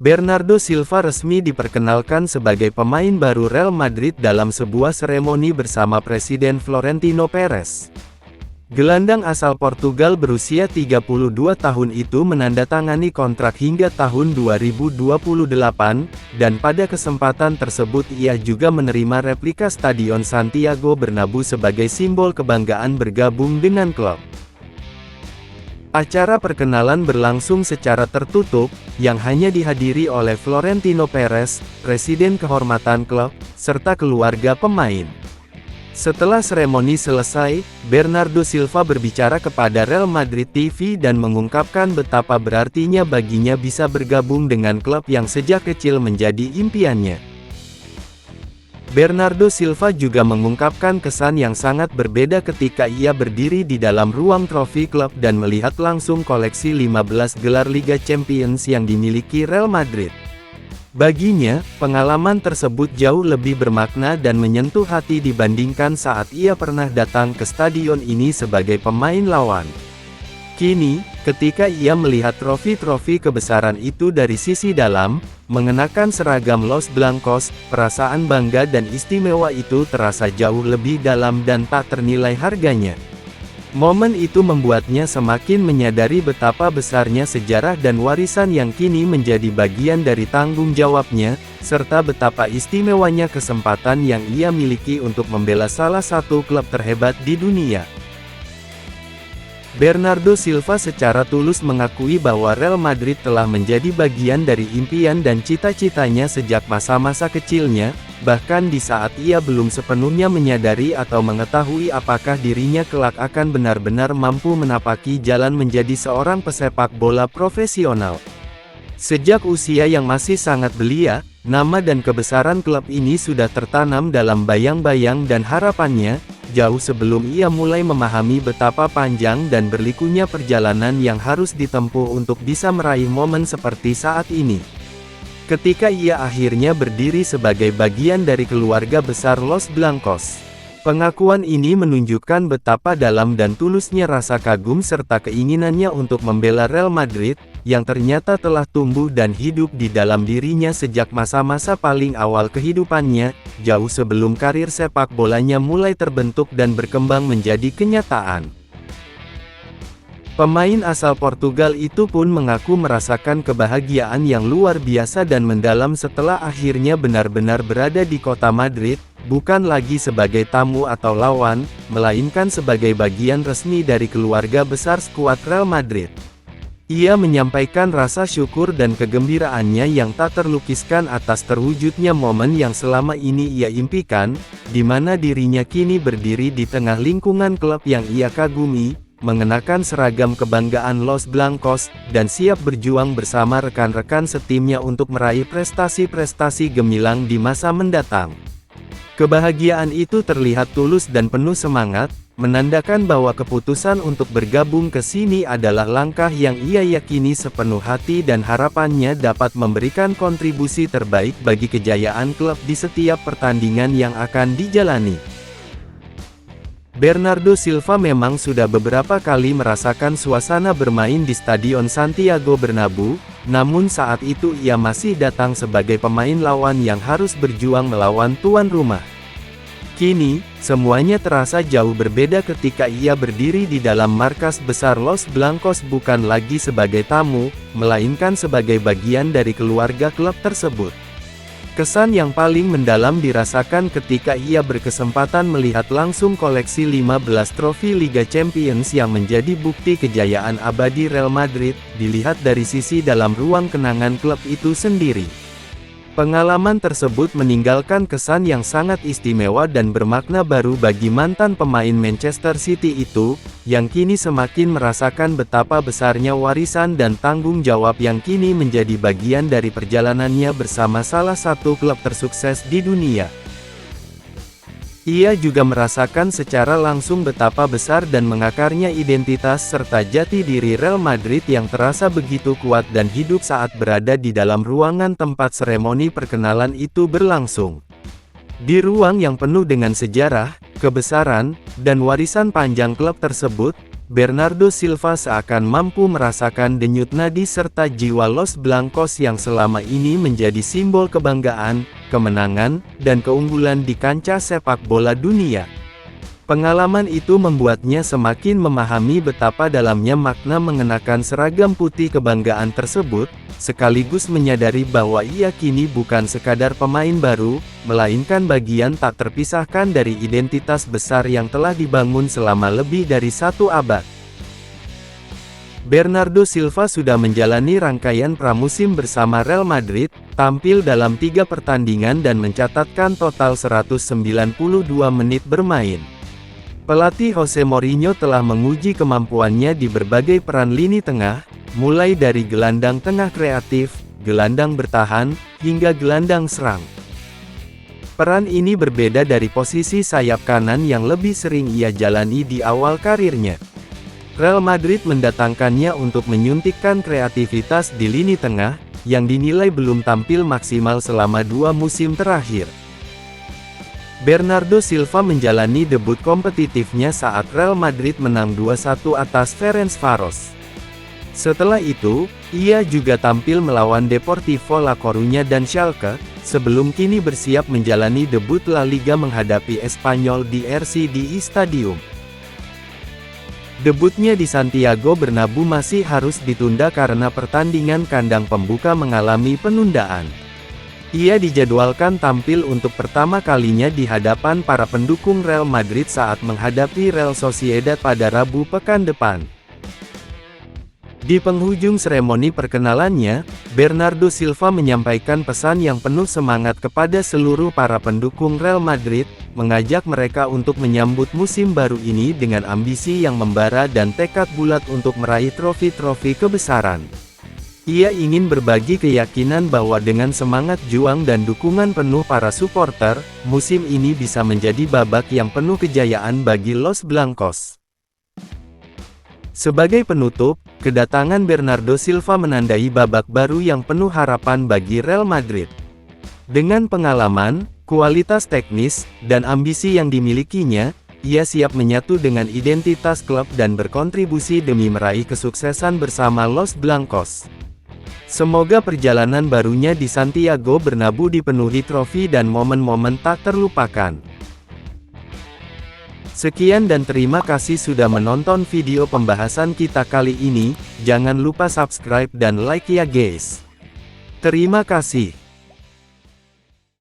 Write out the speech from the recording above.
Bernardo Silva resmi diperkenalkan sebagai pemain baru Real Madrid dalam sebuah seremoni bersama Presiden Florentino Perez. Gelandang asal Portugal berusia 32 tahun itu menandatangani kontrak hingga tahun 2028, dan pada kesempatan tersebut ia juga menerima replika Stadion Santiago Bernabéu sebagai simbol kebanggaan bergabung dengan klub. Acara perkenalan berlangsung secara tertutup, yang hanya dihadiri oleh Florentino Perez, presiden kehormatan klub, serta keluarga pemain. Setelah seremoni selesai, Bernardo Silva berbicara kepada Real Madrid TV dan mengungkapkan betapa berartinya baginya bisa bergabung dengan klub yang sejak kecil menjadi impiannya. Bernardo Silva juga mengungkapkan kesan yang sangat berbeda ketika ia berdiri di dalam ruang trofi klub dan melihat langsung koleksi 15 gelar Liga Champions yang dimiliki Real Madrid. Baginya, pengalaman tersebut jauh lebih bermakna dan menyentuh hati dibandingkan saat ia pernah datang ke stadion ini sebagai pemain lawan. Kini, ketika ia melihat trofi-trofi kebesaran itu dari sisi dalam, mengenakan seragam Los Blancos, perasaan bangga dan istimewa itu terasa jauh lebih dalam dan tak ternilai harganya. Momen itu membuatnya semakin menyadari betapa besarnya sejarah dan warisan yang kini menjadi bagian dari tanggung jawabnya, serta betapa istimewanya kesempatan yang ia miliki untuk membela salah satu klub terhebat di dunia. Bernardo Silva secara tulus mengakui bahwa Real Madrid telah menjadi bagian dari impian dan cita-citanya sejak masa-masa kecilnya, bahkan di saat ia belum sepenuhnya menyadari atau mengetahui apakah dirinya kelak akan benar-benar mampu menapaki jalan menjadi seorang pesepak bola profesional. Sejak usia yang masih sangat belia, nama dan kebesaran klub ini sudah tertanam dalam bayang-bayang dan harapannya, jauh sebelum ia mulai memahami betapa panjang dan berlikunya perjalanan yang harus ditempuh untuk bisa meraih momen seperti saat ini. Ketika ia akhirnya berdiri sebagai bagian dari keluarga besar Los Blancos. Pengakuan ini menunjukkan betapa dalam dan tulusnya rasa kagum serta keinginannya untuk membela Real Madrid, yang ternyata telah tumbuh dan hidup di dalam dirinya sejak masa-masa paling awal kehidupannya, jauh sebelum karir sepak bolanya mulai terbentuk dan berkembang menjadi kenyataan. Pemain asal Portugal itu pun mengaku merasakan kebahagiaan yang luar biasa dan mendalam setelah akhirnya benar-benar berada di kota Madrid, bukan lagi sebagai tamu atau lawan, melainkan sebagai bagian resmi dari keluarga besar skuad Real Madrid. Ia menyampaikan rasa syukur dan kegembiraannya yang tak terlukiskan atas terwujudnya momen yang selama ini ia impikan, di mana dirinya kini berdiri di tengah lingkungan klub yang ia kagumi, mengenakan seragam kebanggaan Los Blancos, dan siap berjuang bersama rekan-rekan setimnya untuk meraih prestasi-prestasi gemilang di masa mendatang. Kebahagiaan itu terlihat tulus dan penuh semangat, menandakan bahwa keputusan untuk bergabung ke sini adalah langkah yang ia yakini sepenuh hati dan harapannya dapat memberikan kontribusi terbaik bagi kejayaan klub di setiap pertandingan yang akan dijalani. Bernardo Silva memang sudah beberapa kali merasakan suasana bermain di Stadion Santiago Bernabéu, namun saat itu ia masih datang sebagai pemain lawan yang harus berjuang melawan tuan rumah. Kini, semuanya terasa jauh berbeda ketika ia berdiri di dalam markas besar Los Blancos bukan lagi sebagai tamu, melainkan sebagai bagian dari keluarga klub tersebut. Kesan yang paling mendalam dirasakan ketika ia berkesempatan melihat langsung koleksi 15 trofi Liga Champions yang menjadi bukti kejayaan abadi Real Madrid, dilihat dari sisi dalam ruang kenangan klub itu sendiri. Pengalaman tersebut meninggalkan kesan yang sangat istimewa dan bermakna baru bagi mantan pemain Manchester City itu, yang kini semakin merasakan betapa besarnya warisan dan tanggung jawab yang kini menjadi bagian dari perjalanannya bersama salah satu klub tersukses di dunia. Ia juga merasakan secara langsung betapa besar dan mengakarnya identitas serta jati diri Real Madrid yang terasa begitu kuat dan hidup saat berada di dalam ruangan tempat seremoni perkenalan itu berlangsung. Di ruang yang penuh dengan sejarah, kebesaran, dan warisan panjang klub tersebut, Bernardo Silva seakan mampu merasakan denyut nadi serta jiwa Los Blancos yang selama ini menjadi simbol kebanggaan, kemenangan, dan keunggulan di kancah sepak bola dunia. Pengalaman itu membuatnya semakin memahami betapa dalamnya makna mengenakan seragam putih kebanggaan tersebut, sekaligus menyadari bahwa ia kini bukan sekadar pemain baru, melainkan bagian tak terpisahkan dari identitas besar yang telah dibangun selama lebih dari 1 abad. Bernardo Silva sudah menjalani rangkaian pramusim bersama Real Madrid, tampil dalam 3 pertandingan dan mencatatkan total 192 menit bermain. Pelatih Jose Mourinho telah menguji kemampuannya di berbagai peran lini tengah, mulai dari gelandang tengah kreatif, gelandang bertahan, hingga gelandang serang. Peran ini berbeda dari posisi sayap kanan yang lebih sering ia jalani di awal karirnya. Real Madrid mendatangkannya untuk menyuntikkan kreativitas di lini tengah, yang dinilai belum tampil maksimal selama 2 musim terakhir. Bernardo Silva menjalani debut kompetitifnya saat Real Madrid menang 2-1 atas Ferencváros. Setelah itu, ia juga tampil melawan Deportivo La Coruña dan Schalke, sebelum kini bersiap menjalani debut La Liga menghadapi Espanyol di RCD Stadium. Debutnya di Santiago Bernabéu masih harus ditunda karena pertandingan kandang pembuka mengalami penundaan. Ia dijadwalkan tampil untuk pertama kalinya di hadapan para pendukung Real Madrid saat menghadapi Real Sociedad pada Rabu pekan depan. Di penghujung seremoni perkenalannya, Bernardo Silva menyampaikan pesan yang penuh semangat kepada seluruh para pendukung Real Madrid, mengajak mereka untuk menyambut musim baru ini dengan ambisi yang membara dan tekad bulat untuk meraih trofi-trofi kebesaran. Ia ingin berbagi keyakinan bahwa dengan semangat juang dan dukungan penuh para supporter, musim ini bisa menjadi babak yang penuh kejayaan bagi Los Blancos. Sebagai penutup, kedatangan Bernardo Silva menandai babak baru yang penuh harapan bagi Real Madrid. Dengan pengalaman, kualitas teknis, dan ambisi yang dimilikinya, ia siap menyatu dengan identitas klub dan berkontribusi demi meraih kesuksesan bersama Los Blancos. Semoga perjalanan barunya di Santiago Bernabéu dipenuhi trofi dan momen-momen tak terlupakan. Sekian dan terima kasih sudah menonton video pembahasan kita kali ini, jangan lupa subscribe dan like ya guys. Terima kasih.